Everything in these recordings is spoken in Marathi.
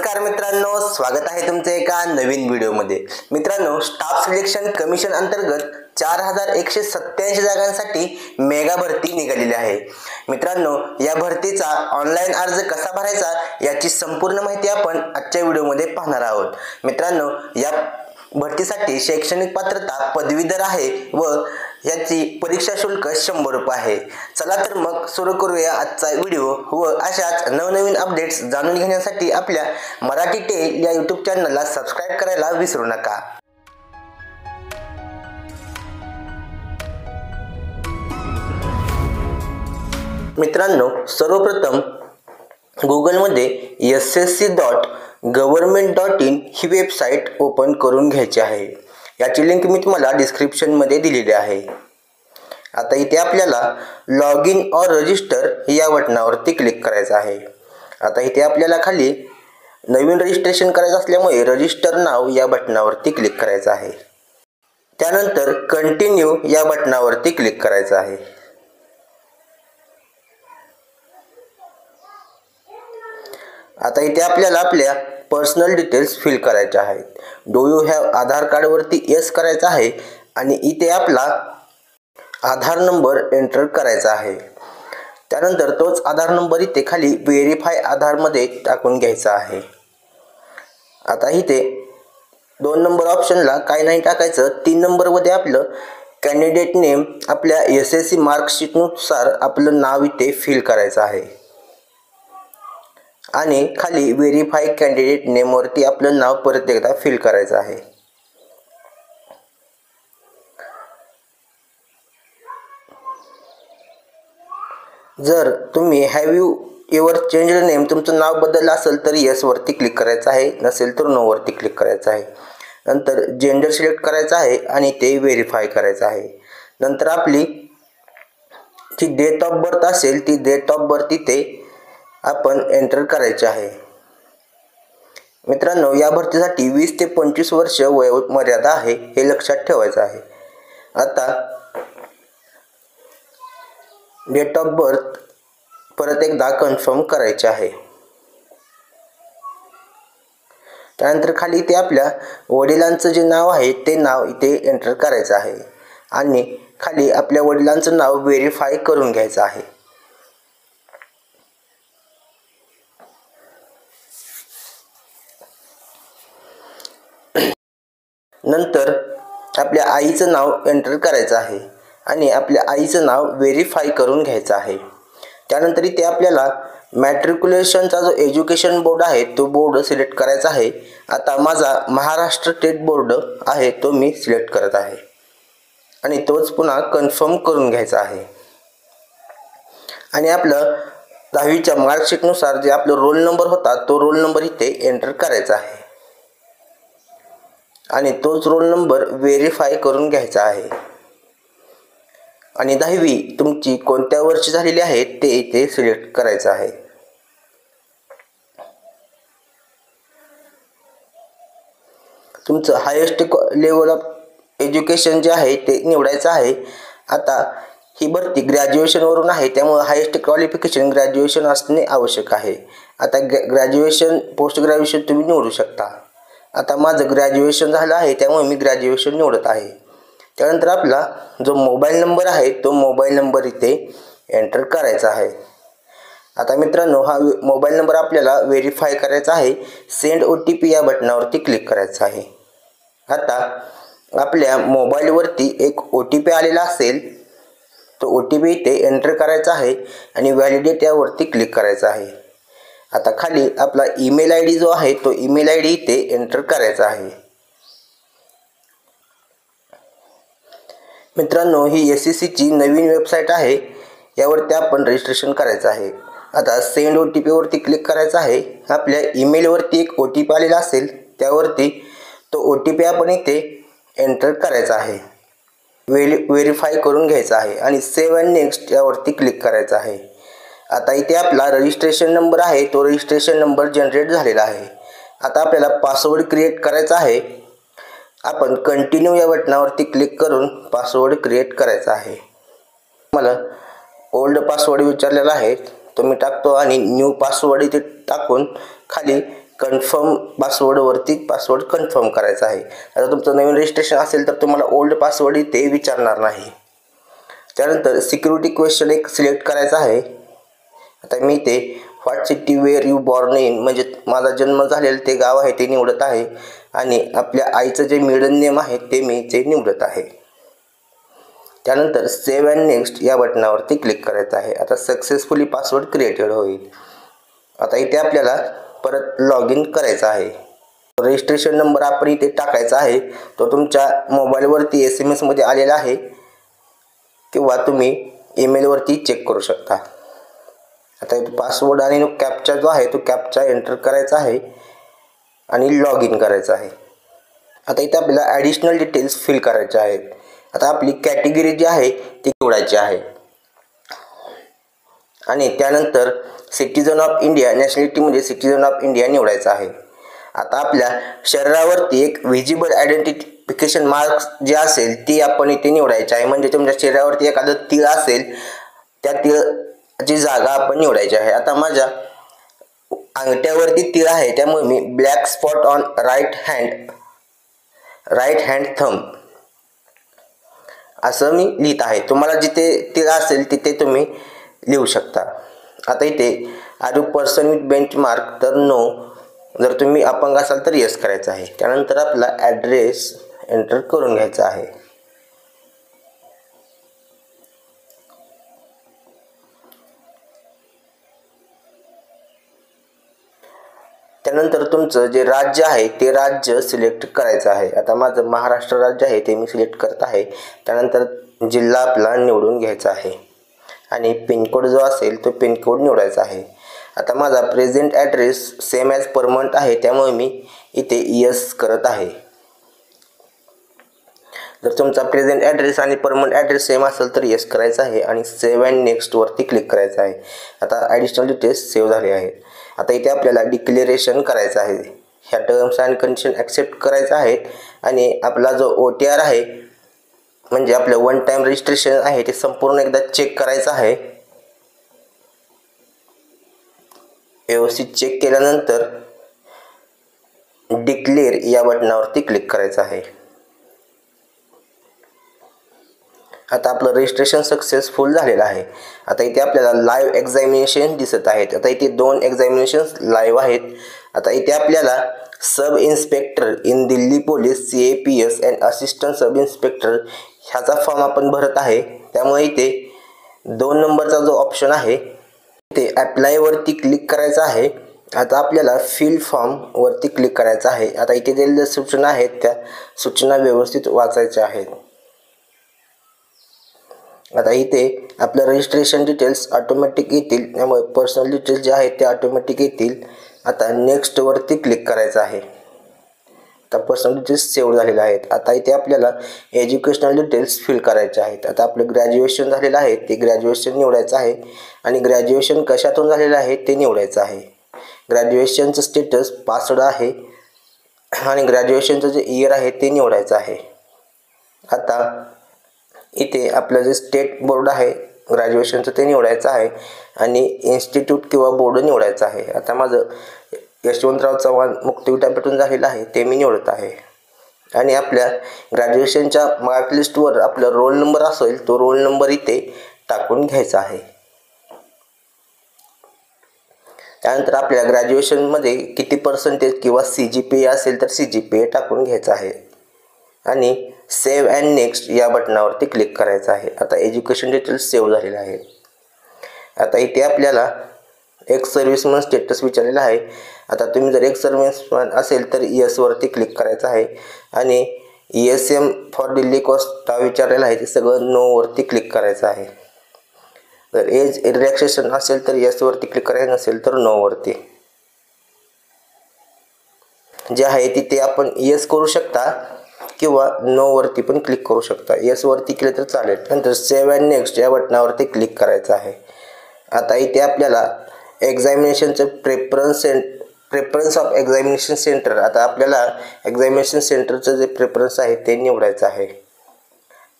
नमस्कार मित्रांनो, स्वागत आहे तुमचे एका नवीन व्हिडिओमध्ये। मित्रांनो, स्टाफ सिलेक्शन कमिशन अंतर्गत 4187 जागांसाठी मेगा भरती निघालेली आहे। मित्रांनो, या भरतीचा ऑनलाइन अर्ज कसा भरायचा याची संपूर्ण माहिती आपण आजच्या व्हिडिओमध्ये पाहणार आहोत। मित्रांनो, या भरतीसाठी शैक्षणिक पात्रता पदवीधर आहे व याची परीक्षा शुल्क 100 रुपये आहे। चला तर मग सुरू करूया आजचा व्हिडिओ व अशाच नवनवीन अपडेट्स जाणून घेण्यासाठी आपल्या मराठी टेल या YouTube चॅनलला सबस्क्राइब करायला विसरू नका। मित्रांनो, सर्वप्रथम Google मध्ये ssc.government.in ही वेबसाईट ओपन करून घ्यायची आहे। याची लिंक मी तुम्हाला डिस्क्रिप्शन मध्ये दिलेली आहे। आता इथे आपल्याला लॉग इन और रजिस्टर या बटनावरती क्लिक करायचं आहे। आता इथे आपल्याला खाली नवीन रजिस्ट्रेशन करायचं असल्यामुळे रजिस्टर नाव या बटनावरती क्लिक करायचं आहे। त्यानंतर कंटिन्यू या बटनावरती क्लिक करायचं आहे। आता इथे आपल्याला आपल्या पर्सनल डिटेल्स फिल करायचे आहेत। Do you have Aadhaar card वरती यस करायचं आहे आणि इथे आपला आधार नंबर एंटर करायचा आहे। त्यानंतर तोच आधार नंबर इथे खाली व्हेरीफाय आधार मध्ये टाकून घ्यायचा आहे। आता इथे 2 नंबर ऑप्शनला काय नाही टाकायचं। 3 नंबर मध्ये आपलं कॅन्डिडेट नेम आपल्या एसएससी मार्कशीट नुसार आपलं नाव इथे फिल करायचं आहे आणि खाली व्हेरीफाय कॅन्डिडेट नेम वरती आपलं नाव परत एकदा फिल करायचं आहे। जर तुम्ही have you ever changed name तुमचं नाव बदललं असेल तर येस वरती क्लिक करायचं आहे, नसेल तर नो वरती क्लिक करायचं आहे। नंतर जेंडर सिलेक्ट करायचं आहे आणि ते व्हेरीफाय करायचं आहे। नंतर आपली जी डेट ऑफ बर्थ असेल ती डेट ऑफ बर्थ इथे आपण एंटर करायची आहे। मित्रांनो, या भरतीसाठी 20 ते 25 वर्ष वयोमर्यादा आहे, हे लक्षात ठेवायचं आहे। आता डेट ऑफ बर्थ परत एकदा कन्फर्म करायचे आहे। त्यानंतर खाली इथे आपल्या वडिलांचं जे नाव आहे ते नाव इथे एंटर करायचं आहे आणि खाली आपल्या वडिलांचं नाव व्हेरीफाय करून घ्यायचं आहे। नंतर आपल्या आईचं नाव एंटर करायचं आहे आणि आपल्या आईचं नाव व्हेरीफाय करून घ्यायचं आहे। त्यानंतर इथे आपल्याला मॅट्रिक्युलेशनचा जो एज्युकेशन बोर्ड आहे तो बोर्ड सिलेक्ट करायचा आहे। आता माझा महाराष्ट्र स्टेट बोर्ड आहे तो मी सिलेक्ट करत आहे आणि तोच पुन्हा कन्फर्म करून घ्यायचा आहे आणि आपलं 10वीच्या मार्कशीट नुसार जे आपलं रोल नंबर होता तो रोल नंबर इथे एंटर करायचा आहे आणि तोच रोल नंबर व्हेरीफाय करून घ्यायचा आहे आणि 10वी तुमची कोणत्या वर्षी झालेली आहे ते इथे सिलेक्ट करायचं आहे। तुमचं हायेस्ट लेवल ऑफ एज्युकेशन जे आहे ते निवडायचं आहे। आता ही भरती ग्रॅज्युएशन वरून आहे त्यामुळे हायेस्ट क्वालिफिकेशन ग्रॅज्युएशन असणे आवश्यक आहे। आता ग्रॅज्युएशन पोस्ट ग्रॅज्युएशन तुम्ही निवडू शकता। आता माझं ग्रॅज्युएशन झालं आहे त्यामुळे मी ग्रॅज्युएशन निवडत आहे। त्यानंतर आपला जो मोबाईल नंबर आहे तो मोबाईल नंबर इथे एंटर करायचा आहे। आता मित्रांनो, हा मोबाईल नंबर आपल्याला व्हेरीफाय करायचा आहे। सेंड OTP या बटनावरती क्लिक करायचं आहे। आता आपल्या मोबाईलवरती एक OTP आलेला असेल तो OTP इथे एंटर करायचा आहे आणि व्हॅलिडेट यावरती क्लिक करायचं आहे। आता खाली आपला ईमेल ID जो आहे तो ईमेल ID इथे एंटर करायचा आहे। मित्रांनो, ही SSC ची नवीन वेबसाईट आहे, यावरती आपण रजिस्ट्रेशन करायचं आहे। आता सेंड OTP वरती क्लिक करायचं आहे। आपल्या ईमेल वरती एक OTP आलेला असेल त्यावरती तो OTP आपण इथे एंटर करायचा आहे, व्हेरीफाय करून घ्यायचा आहे आणि सेव्ह अँड नेक्स्ट यावरती क्लिक करायचं आहे। आता इथे आपला रजिस्ट्रेशन नंबर आहे तो रजिस्ट्रेशन नंबर जनरेट झालेला आहे। आता आपल्याला पासवर्ड क्रिएट करायचा आहे। आपण कंटिन्यू या बटनावरती क्लिक करून पासवर्ड क्रिएट करायचा आहे। मला ओल्ड पासवर्ड विचारलेला आहे तो मी टाकतो आणि न्यू पासवर्ड इथे टाकून खाली कन्फर्म पासवर्डवरती पासवर्ड कन्फर्म करायचा आहे. आता तुमचं नवीन रजिस्ट्रेशन असेल तर तुम्हाला ओल्ड पासवर्ड इथे विचारणार नाही. त्यानंतर सिक्युरिटी क्वेश्चन एक सिलेक्ट करायचा आहे. आता मी ते what city were you born in म्हणजे माझा जन्म झालेलं ते गाव आहे ते निवडत आहे आणि आपल्या आईचं जे मिडल नेम आहे ते मी ते निवडत आहे. त्यानंतर सेव्ह अँड नेक्स्ट या बटनावरती क्लिक करायचं आहे. आता सक्सेसफुली पासवर्ड क्रिएटेड होईल. आता इथे आपल्याला परत लॉग इन करायचं आहे. रजिस्ट्रेशन नंबर आपण इथे टाकायचा आहे. तो तुमच्या मोबाईलवरती SMS मध्ये आलेला आहे किंवा तुम्ही ईमेलवरती चेक करू शकता. आता इथे पासवर्ड आणि कॅप्चा जो आहे तो कॅप्चा एंटर करायचा आहे आणि लॉग इन करायचं आहे. आता इथे आपल्याला ॲडिशनल डिटेल्स फिल करायचे आहेत. आता आपली कॅटेगरी जी आहे ती निवडायची आहे आणि त्यानंतर सिटीजन ऑफ इंडिया नॅशनॅलिटीमध्ये सिटीजन ऑफ इंडिया निवडायचं आहे. आता आपल्या शरीरावरती एक व्हिजिबल आयडेंटिफिकेशन मार्क्स जे असेल ती आपण इथे निवडायची आहे. म्हणजे तुमच्या शरीरावरती एखादं तीळ असेल त्या तीळाची जागा आपण निवडायची आहे. आता माझ्या अंगठ्यावरती तीळ आहे त्यामुळे मी black spot on right hand thumb असं मी लिहित आहे. तुम्हाला जिथे तीळ असेल तिथे तुम्ही लिहू शकता. आता इथे are you person with benchmark तर नो, जर तुम्ही अपंग असाल तर येस करायचं आहे. त्यानंतर आपला ॲड्रेस एंटर करून घ्यायचा आहे. त्यानंतर तुमचं जे राज्य आहे ते राज्य सिलेक्ट करायचं आहे. आता माझं महाराष्ट्र राज्य आहे ते मी सिलेक्ट करत आहे. त्यानंतर जिल्हा आपला निवडून घ्यायचा आहे आणि पिनकोड जो असेल तो पिनकोड निवडायचा आहे. आता माझा present address same as permanent आहे त्यामुळे मी इथे येस करत आहे. जर तुमचा प्रेझेंट ॲड्रेस आणि परमनंट ॲड्रेस सेम असेल तर येस करायचं आहे आणि सेव्ह अँड नेक्स्टवरती क्लिक करायचं आहे. आता ॲडिशनल डिटेल्स सेव्ह झाले आहेत. आता इथे आपल्याला डिक्लेरेशन करायचं आहे. ह्या टर्म्स अँड कंडिशन ॲक्सेप्ट करायचं आहेत आणि आपला जो OTR आहे म्हणजे आपलं वन टाईम रजिस्ट्रेशन आहे ते संपूर्ण एकदा चेक करायचं आहे. व्यवस्थित चेक केल्यानंतर डिक्लेअर या बटनावरती क्लिक करायचं आहे. आता आपलं रजिस्ट्रेशन सक्सेसफुल झालेलं आहे. आता इथे आपल्याला लाईव्ह एक्झामिनेशन दिसत आहेत. आता इथे 2 एक्झामिनेशन्स लाईव्ह आहेत. आता इथे आपल्याला sub inspector in Delhi police CAPS and assistant sub inspector ह्याचा फॉर्म आपण भरत आहे. त्यामुळे इथे 2 नंबरचा जो ऑप्शन आहे ते अप्लायवरती क्लिक करायचा आहे. आता आपल्याला फिल फॉर्मवरती क्लिक करायचं आहे. आता इथे दिलेल्या सूचना आहेत त्या सूचना व्यवस्थित वाचायच्या आहेत. आता इथे आपलं रजिस्ट्रेशन डिटेल्स ऑटोमॅटिक येतील त्यामुळे पर्सनल डिटेल्स जे आहेत ते ऑटोमॅटिक येतील. आता नेक्स्टवरती क्लिक करायचं आहे. आता पर्सनल डिटेल्स सेव्ह झालेले आहेत. आता इथे आपल्याला एज्युकेशनल डिटेल्स फिल करायचे आहेत. आता आपलं ग्रॅज्युएशन झालेलं आहे ते ग्रॅज्युएशन निवडायचं आहे आणि ग्रॅज्युएशन कशातून झालेलं आहे ते निवडायचं आहे. ग्रॅज्युएशनचं स्टेटस पासवर्ड आहे आणि ग्रॅज्युएशनचं जे इयर आहे ते निवडायचं आहे. आता इथे आपलं जे स्टेट बोर्ड आहे ग्रॅज्युएशनचं ते निवडायचं आहे आणि इन्स्टिट्यूट किंवा बोर्ड निवडायचं आहे. आता माझं यशवंतराव चव्हाण मुक्त विद्यापीठातून झालेलं आहे ते मी निवडत आहे आणि आपल्या ग्रॅज्युएशनच्या मार्क लिस्टवर आपला रोल नंबर असेल तो रोल नंबर इथे टाकून घ्यायचा आहे. त्यानंतर आपल्या ग्रॅज्युएशनमध्ये किती पर्सेंटेज किंवा CGPA असेल तर CGPA टाकून घ्यायचा आहे आणि सेव्ह अँड नेक्स्ट या बटनावरती क्लिक करायचं आहे. आता एज्युकेशन डिटेल्स सेव्ह झालेले आहेत. आता इथे आपल्याला एक सर्व्हिसमन स्टेटस विचारलेला आहे. आता तुम्ही जर एक सर्व्हिसमन असेल तर येसवरती क्लिक करायचं आहे आणि ESM फॉर दिल्ली कोस्टा विचारलेलं आहे ते सगळं नोवरती क्लिक करायचं आहे. जर एज रिलॅक्सेशन असेल तर येसवरती क्लिक करायचं नसेल तर नोवरती. जे आहे तिथे आपण येस करू शकता किंवा नोवरती पण क्लिक करू शकता. येसवरती केलं तर चालेल. नंतर सेव्ह अँड नेक्स्ट या बटनावरती क्लिक करायचं आहे. आता इथे आपल्याला एक्झामिनेशनचं प्रेफरन्स ऑफ एक्झामिनेशन सेंटर आता आपल्याला एक्झामिनेशन सेंटरचं जे प्रेफरन्स आहे ते निवडायचं आहे.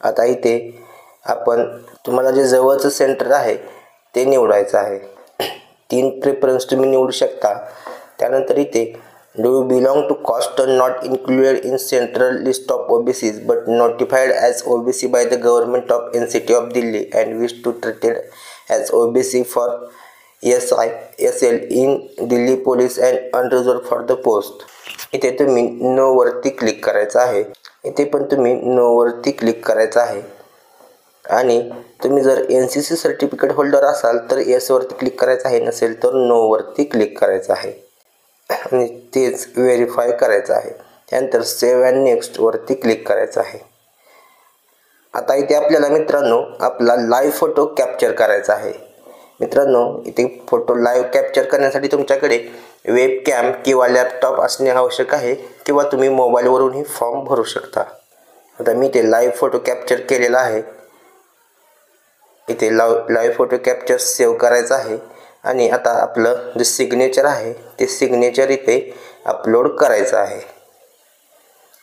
आता इथे आपण तुम्हाला जे जवळचं सेंटर आहे ते निवडायचं आहे. 3 प्रेफरन्स तुम्ही निवडू शकता. त्यानंतर इथे Do you belong to caste not included in central list of OBCs but notified as OBC by the government of NCT of Delhi and wish to treated as OBC for SL in Delhi Police and unreserved for the post? इथे तुम्ही नो वरती क्लिक करायचं आहे. इथे पण तुम्ही नो वरती क्लिक करायचं आहे. आणि तुम्ही जर NCC सर्टिफिकेट होल्डर असाल तर येस वरती क्लिक करायचं आहे, नसेल तर नो वरती क्लिक करायचं आहे आणि तेच व्हेरीफाय करायचं आहे. त्यानंतर सेव्ह अँड नेक्स्ट वरती क्लिक करायचं आहे. आता इथे आपल्याला मित्रांनो आपला लाईव्ह फोटो कॅप्चर करायचा आहे. मित्रांनो इथे फोटो लाईव्ह कॅप्चर करण्यासाठी तुमच्याकडे वेबकॅम किंवा लॅपटॉप असणे आवश्यक आहे किंवा तुम्ही मोबाईलवरूनही फॉर्म भरू शकता. आता मी ते लाईव्ह फोटो कॅप्चर केलेला आहे. इथे लाईव्ह फोटो कॅप्चर सेव्ह करायचं आहे आणि आता आपलं जे सिग्नेचर आहे ते सिग्नेचर इथे अपलोड करायचं आहे.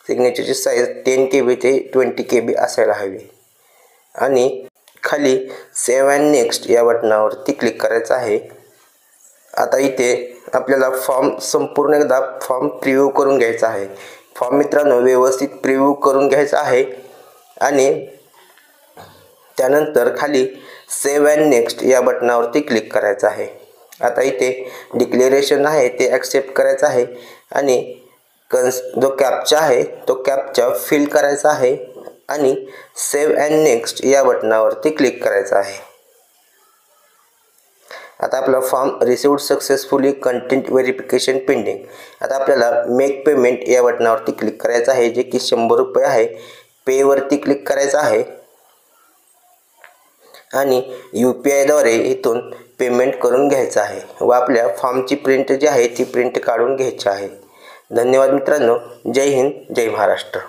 सिग्नेचरची साईज 10 KB ते 20 KB असायला हवी आणि खाली सेव्ह अँड नेक्स्ट या बटनावरती क्लिक करायचं आहे. आता इथे आपल्याला फॉर्म संपूर्ण एकदा फॉर्म प्रिव्ह्यू करून घ्यायचा आहे. फॉर्म मित्रांनो व्यवस्थित प्रिव्ह्यू करून घ्यायचा आहे आणि त्यानंतर खाली सेव्ह अँड नेक्स्ट या बटनावरती क्लिक करायचं आहे. आता इथे डिक्लेरेशन आहे ते ॲक्सेप्ट करायचं आहे आणि जो कॅप्चा आहे तो कॅप्चा फिल करायचा आहे आणि सेव्ह अँड नेक्स्ट या बटनावरती क्लिक करायचं आहे. आता आपला form received successfully content verification pending. आता आपल्याला मेक पेमेंट या बटनावरती क्लिक करायचं आहे जे की 100 रुपये आहे. पे वरती क्लिक करायचं आहे आणि UPI द्वारे इथून पेमेंट करून घ्यायचं आहे व आपल्या फॉर्मची प्रिंट जी आहे ती प्रिंट काढून घ्यायची आहे. धन्यवाद मित्रांनो. जय हिंद, जय महाराष्ट्र.